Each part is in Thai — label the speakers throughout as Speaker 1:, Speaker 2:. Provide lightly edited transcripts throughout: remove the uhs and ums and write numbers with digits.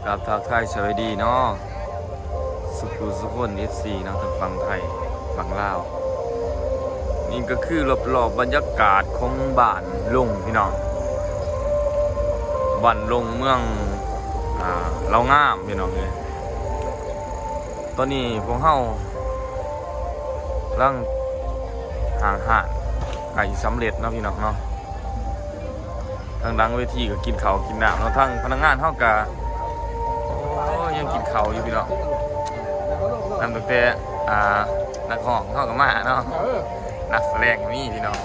Speaker 1: กับทักทายสวัสดีเนาะสุขุน FC เนาะทางฝั่งไทยฝั่งลาวนี่ก็คือรอบๆบรรยากาศของบ้านลงพี่น้องบ้านลงเมืองเรางามพี่น้องเลยตอนนี้พวกเฮาร่างห่างหาดไก่สำเร็จเนาะพี่น้องเนาะทางหลังเวทีก็กินข้าวกินน้ำเนาะทางพนักงานเฮาก็ยังกินข้าวอยู่พี่น้องนำตั้งแต่นักห้องเฮาก็มาเนาะนักแสดงนี่พี่น้อง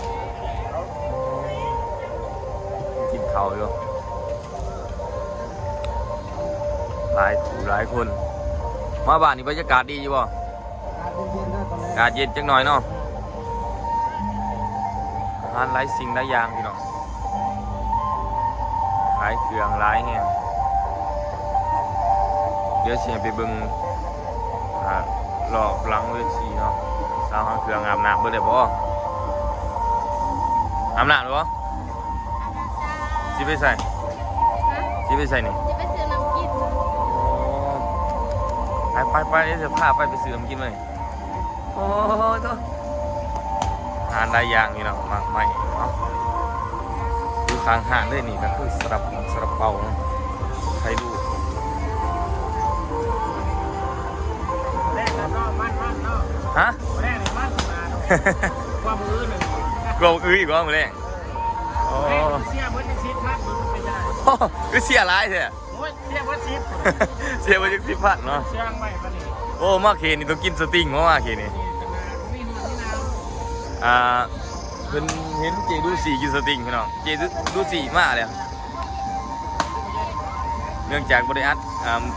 Speaker 1: กินข้าวอยู่หลายคนมาบ้านนี่บรรยากาศดีอยู่บ่อากาศเย็นจังหน่อยเนาะอาหารหลายสิ่งหลายอย่างพี่น้องขายเครื่องหลายแห่งเดี๋ยวเสียไปเบิ่งรอบหลังเวทีเนาะสาวหางเครื่องอาบน้ำเบิ่งได้บ่อาบน้ำหรือบ่สิไปใส่นี่
Speaker 2: จะไปซื้อน้ำกิน
Speaker 1: ไปเดี๋ยวจะพาไปซื้อน้ำกินเลยโอ้โหอาหารหลายอย่างนี่เนาะมากมายเนาะดูทางห้างเลยนี่ก็คือสลับเป่าใครดู
Speaker 3: แรกแล้วก็มันเนาะ
Speaker 1: ฮะ
Speaker 3: แรกเลยมันมาว่ามือหนึ่ง
Speaker 1: กลัวอีกว่ามือแรกโอ้
Speaker 3: เสียเมื่อจะชิดพัดมันไม่ได้
Speaker 1: คือเสียร้ายเถอะ
Speaker 3: โอ้ยเสียเมื่อชิด
Speaker 1: เสียไปจาก10,000เนาะ
Speaker 3: เสียงไม่ปนี่
Speaker 1: โอ้มาเคนี่ต้องกินสติ้งมาเคนี่เพิ่นเห็นเจดูสีกินสติ้งพี่น้องเจดูสีมาเลยเนื่องจากบริอัด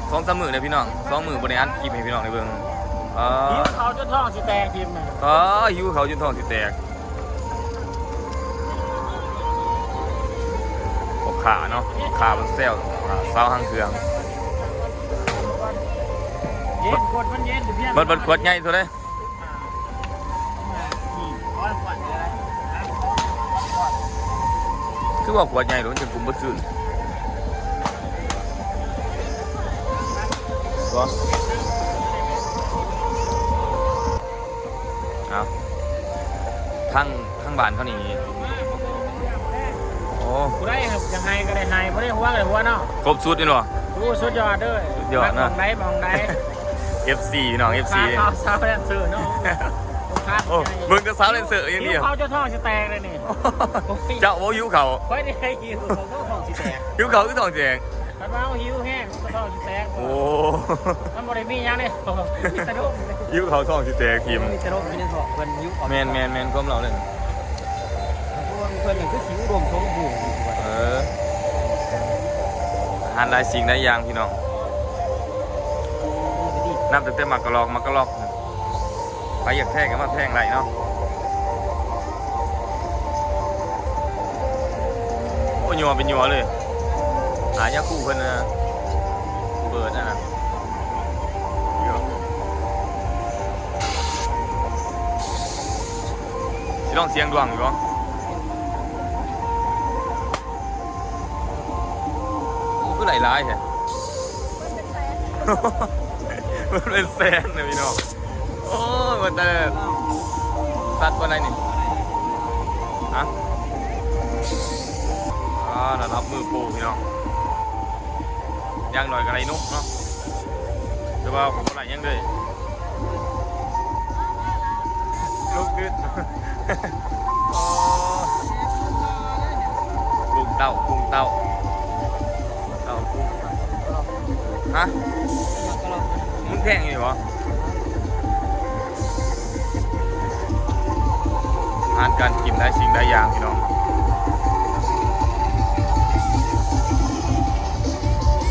Speaker 1: 2-3 มื้อเลยพี่น้อง2 มื้อบริอัดคลิปให้พี่น้องได้เบิ่ง
Speaker 3: หิวเขาจนท้องสิแตกทีม
Speaker 1: หิวเขาจนท้องสิแตกขาเนาะขามันเซลสาวหางเครื่อง
Speaker 3: เย็นกดมันเย็นเพี้ยน
Speaker 1: มันขวดใหญ่เท่าไหร่คือว่าขวดใหญ่หรือมันจะกลุ่มบัดซื่นก็เอาทั้งบ้านเขานี่โอ้
Speaker 3: กูได้ยังไงก็ได้ไฮไม่ได้หัวก็ได้หัวเนาะ
Speaker 1: ครบสุดนี่หรอ
Speaker 3: กูสุดยอดด้วย
Speaker 1: สุดยอดนะ
Speaker 3: มองได้
Speaker 1: FC น้อง FC
Speaker 3: สาวแดนเซอร์เนาะ
Speaker 1: โอ้มึงจะสาวแดนเซอร์อย่างเดียว
Speaker 3: เขาจะท้องจะแตกเลยนี่
Speaker 1: เจ้าโอ้หิวเขา
Speaker 3: ไม่ได้ให้หิวเขาก็ท้องจะแตก
Speaker 1: หิวเขาคือท้องแตก
Speaker 3: มันว่าหิวแห้งก็ท้องจะแตก
Speaker 1: โอ้
Speaker 3: มันบริมีอย่างนี้มีตะลุม
Speaker 1: หิวเขาท้องจะแตกทีม
Speaker 3: มีตะลุมมีในท้องเพิ่นหิว
Speaker 1: แมนก้มเราเลย
Speaker 3: เพิ่นอย่างคือสิวรวมท้องผูก
Speaker 1: อาหารหลายสิ่งหลายอย่างพี่น้องนับตั้งแต่มักกะลอกไปอยากแท่งกันมาแท่งไรเนาะโอ้ยัวเป็นยัวเลยหายาคู่เพิ่นนะเบิร์ดนะสิลองเสียงดวงอยู่บ่ก็หลายๆใช่มันเป็นแซนนะพี่น้องโอ้มันแต่สัตว์อะไรนี่ฮะระดับมือโปรพี่น้องย่างหน่อยกับไรนุ๊กเนาะแต่ว่าผมอะไรยังเลยลุกขึ้นกุ้งเต้าฮะมึงแพงอยู่เหรออาหารการกินได้สิ่งได้อย่างพี่น้อง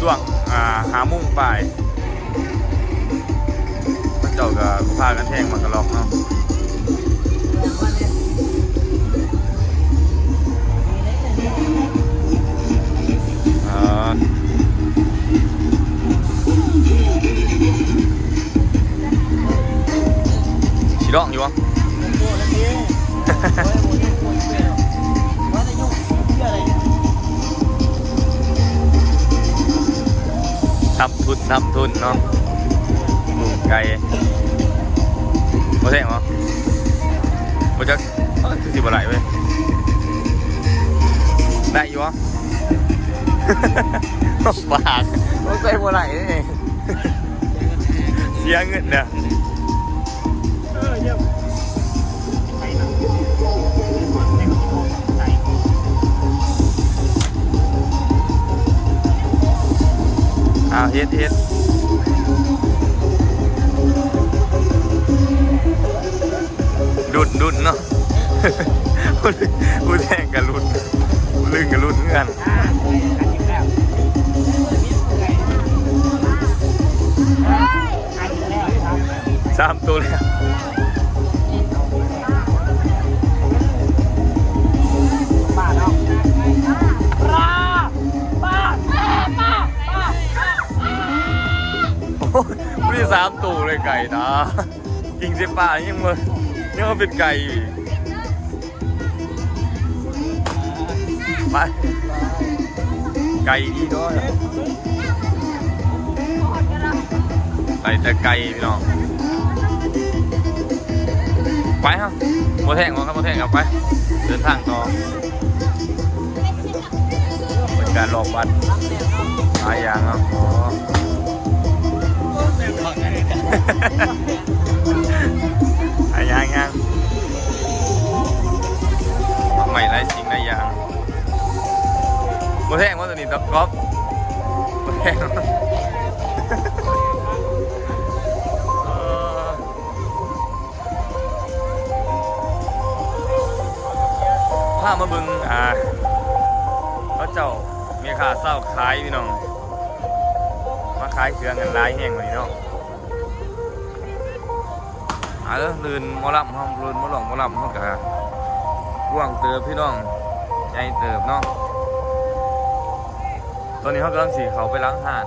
Speaker 1: ส่วง5 โมงไปมันเจ้าก็พากันแทงมันกระลอกเนาะชิลองอยู่วะ ทำทุนเนาะปลูกไก่บ่แท้งเหรอบ่จักคือสิบ่ไหลเว้ยได้อยู่วะ ปากต้องใส่บ่ไหลนี่เสียเงินเนี่ยเฮ็ดดุนเนาะ กูแทงกับลุนลึงกับลุนเงื่อน3 ตัวแล้ว
Speaker 3: ป้าเนาะ
Speaker 1: กูได้3 ตัวเลยไก่ตากิงเสียป่ายังมาเป็นไก่ไปไก่ดีด้วยไก่แต่ไก่พี่น้องไปครับโมแทงครับโมแทงครับไปเดินทางต่อเป็นการหลอกบัตรหลายอย่างครับหลายอย่างใหม่หลายสิ่งหลายอย่างโมแทงว่าตัวนี้ตะก๊อบโมแทงถ้ามาบึงเขาเจ้ามีขาเศร้าขายพี่น้องมาขายเครื่องกันหลายแห่งกว่านี้เนาะลืนมอลำห้องลืนมอลำห้องกะกว้างเติบพี่น้องใหญ่เติบเนาะตอนนี้เขากำลังสีเขาไปล้างห่าน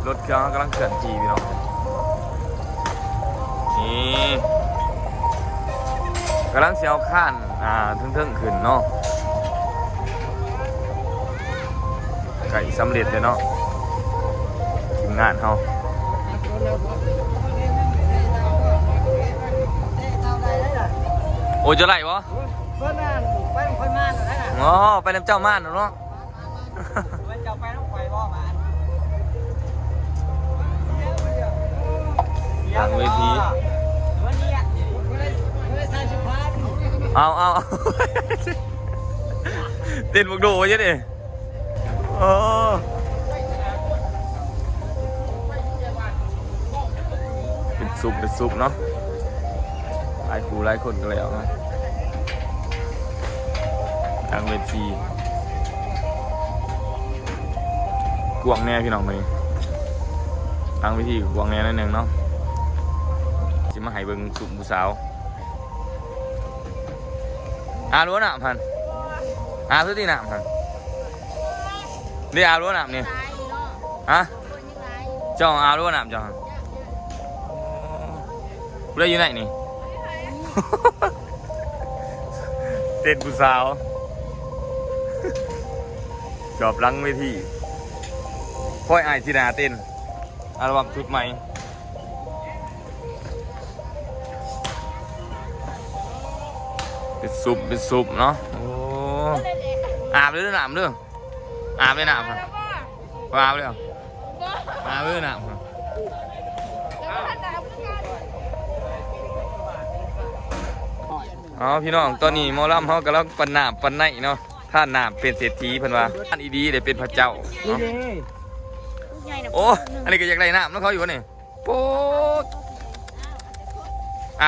Speaker 1: รถเครื่องเขากำลังเขื่อนทีพี่น้องนี่กำลังเสียวข้านทึ่งขึ้นเนาะไก่สำเร็จเลยเนาะทีมงานเขาโอ้จะไหลวะ
Speaker 3: เพื่อนนั่นไปน้ำค่อยม่านได้น่ะ
Speaker 1: อ๋อไปน้ำเจ้าม่านเนาะ
Speaker 3: ไปเจ้าไปน้ำค่อยบ่มา
Speaker 1: ทางเวที
Speaker 3: วันนี้ไม่ได้ใส่ชุดผ้า
Speaker 1: เอาเต้นบุกโดไว้ดิเป็นซุปเนาะหลายคู่หลายคนก็แล้วนะทางเวทีกวางแน่พี่น้องเลยทางเวทีกวางแน่นั่นเองเนาะจะมาให้เบิ่งซุปผู้สาวรู้หนามพันซื้อที่หนามพันเดี๋ยวรู้หนามนี่เจ้ารู้หนามเจ้ากูได้อยู่ไหนนี่ เต้นผู้สาวจอบลังเวทีค่อยอายทีนาเต้นอัลบั้มชุดใหม่เป็นซุปเนาะโอ้อาบเลยหนามเด้ออาบเลยหนามครับอาบเลยอาบเลยหนามครับพี่น้องตอนนี้หมอลำเขากำลังปั่นน้ำปั่นไหนเนาะท่านน้ำเป็นเศรษฐีเพิ่นว่าท่านอีดีเดี๋ยวเป็นพระเจ้าโอ้อันนี้ก็อยากได้น้ำแล้วเขาอยู่นี่โป๊ด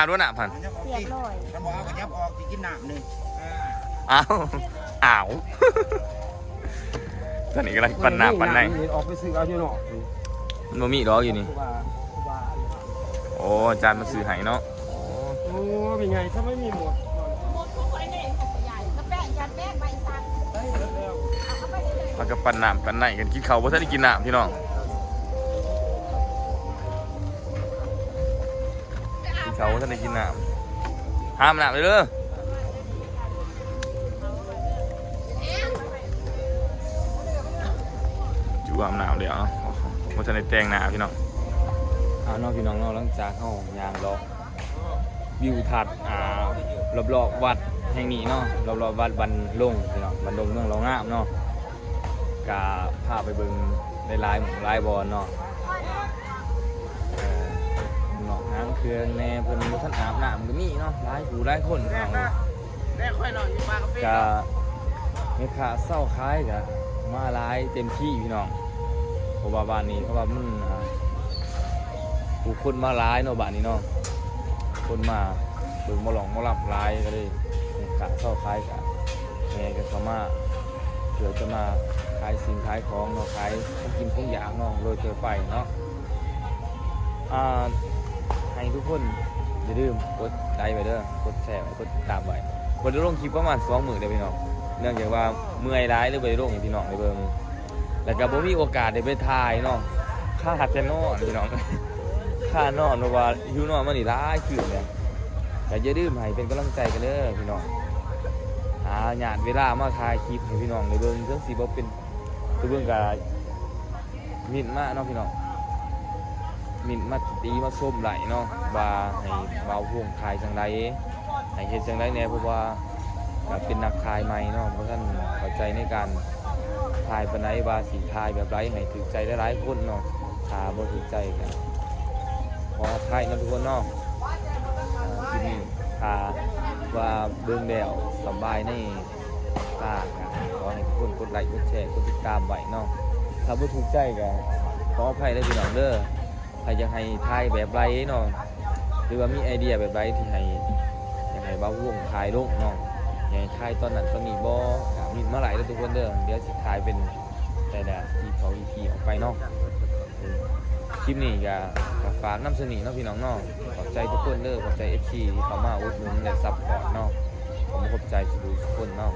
Speaker 1: รู้น้ำพัน
Speaker 3: เปียกหน่อยถ้าบอกเอากระยับออกจะกินน้ำหนึ่ง
Speaker 1: อ้าวตอนนี้กำลังปั่นน้ำปั่นไหน
Speaker 3: ออกไปซื้อเอาอยู่เนาะ
Speaker 1: มันบ่มีดอกอยู่นี่โอ้อาจารย์มาซื้อให้เนาะ
Speaker 3: โอ้เป็นไงถ้าไม่มีหมด
Speaker 1: มันก็ปั่นน้ำปั่นไหนกันกินข้าวเพราะถ้าได้กินน้ำพี่น้องกินข้าวเพราะถ้าได้กินน้ำห้ามน้ำเลยเด้อ อยู่อาบน้ำเดี๋ยวว่าจะได้แต่งหน้าพี่น้องเอาเนาะพี่น้องเนาะหลังจากเข้ายางเลาะวิวทัดรอบๆวัดแห่งนี้เนาะรอบๆวัดบันลงพี่น้องบันลงเมืองเรางามเนาะกาพาไปเบิ่งได้หลายหมู่หลายบอลเนาะเนาะน้ำเครื่องแน่เพิ่นบ่ทันอาบน้ำก็มีเนาะหลายผู้หลายคนพี่น้อง
Speaker 3: แม่ค่อยนอนอยู่ปลากาแฟ
Speaker 1: กะแม่ค้าเศร้าขายกะมาหลายเต็มที่พี่น้องเพราะว่าบ้านนี้เพราะว่ามันผู้คนมาหลายเนาะบ้านนี้เนาะคนมาเบิ่งมาหลองมารับหลายก็เลยแม่ค้าเศร้าขายกะแม่ก็เข้ามาเพื่อจะมาขายสิ่งขายของเนาะขายของกินของอยากเนาะโดยเจอไปเนาะให้ทุกคนอย่าลืมกดไลค์ไว้เด้อกดแชร์ไว้กดติดตามไว้บ่ได้ลงคลิปประมาณ2 มื้อเด้อพี่น้องเนื่องจากว่าเมื่อยหลายหรือบ่ได้ลงให้พี่น้องได้เบิ่งแล้วก็บ่มีโอกาสได้ไปถ่ายเนาะค่าแต่นอนพี่น้อง ค่านอนเพราะว่าหิวนอนมานี่หลายคืนแล้วก็อย่าลืมให้เป็นกำลังใจกันเด้อพี่น้องหาญาติเวลามาถ่ายคลิปให้พี่น้องได้เบิ่งจังสิบ่เป็นตัวเบิ่งก็มินมาเนาะพี่น้องมินมาตีมาส้มไหลเนาะว่าให้เบาห่วงถ่ายจังไดให้เฮ็ดจังไดแหน่เพราะว่าก็เป็นนักถ่ายใหม่เนาะเพราะท่านเข้าใจในการถ่ายปานใดว่าสิถ่ายแบบไรให้ถูกใจหลายๆคนเนาะถ้าบ่ถูกใจก็ขออภัยนะทุกคนเนาะคลิปนี้ถ้าว่าเบิ่งแล้วสบายในตาก็ขอให้ทุกคนกดไลค์กดแชร์กดติดตามไว้เนาะถ้าบ่ถูกใจก็ขออภัยเด้อพี่น้องเด้อถ้าอยากให้ถ่ายแบบไรเนาะหรือว่ามีไอเดียแบบไรที่ให้อยากให้เบาห่วงถ่ายลงเนาะอยากให้ถ่ายตอนนั้นตอนนี้บ่มีมาหลายแล้วทุกคนเด้อเดี๋ยวสิถ่ายเป็นแต่ละ EP ออกไปเนาะคลิปนี้ก็ฝากนำเสนอเนาะพี่น้องเนาะขอบใจทุกคนเด้อขอบใจ FC ที่เข้ามาอุดหนุนและซัพพอร์ตเนาะผมขอบใจทุกคนเนาะ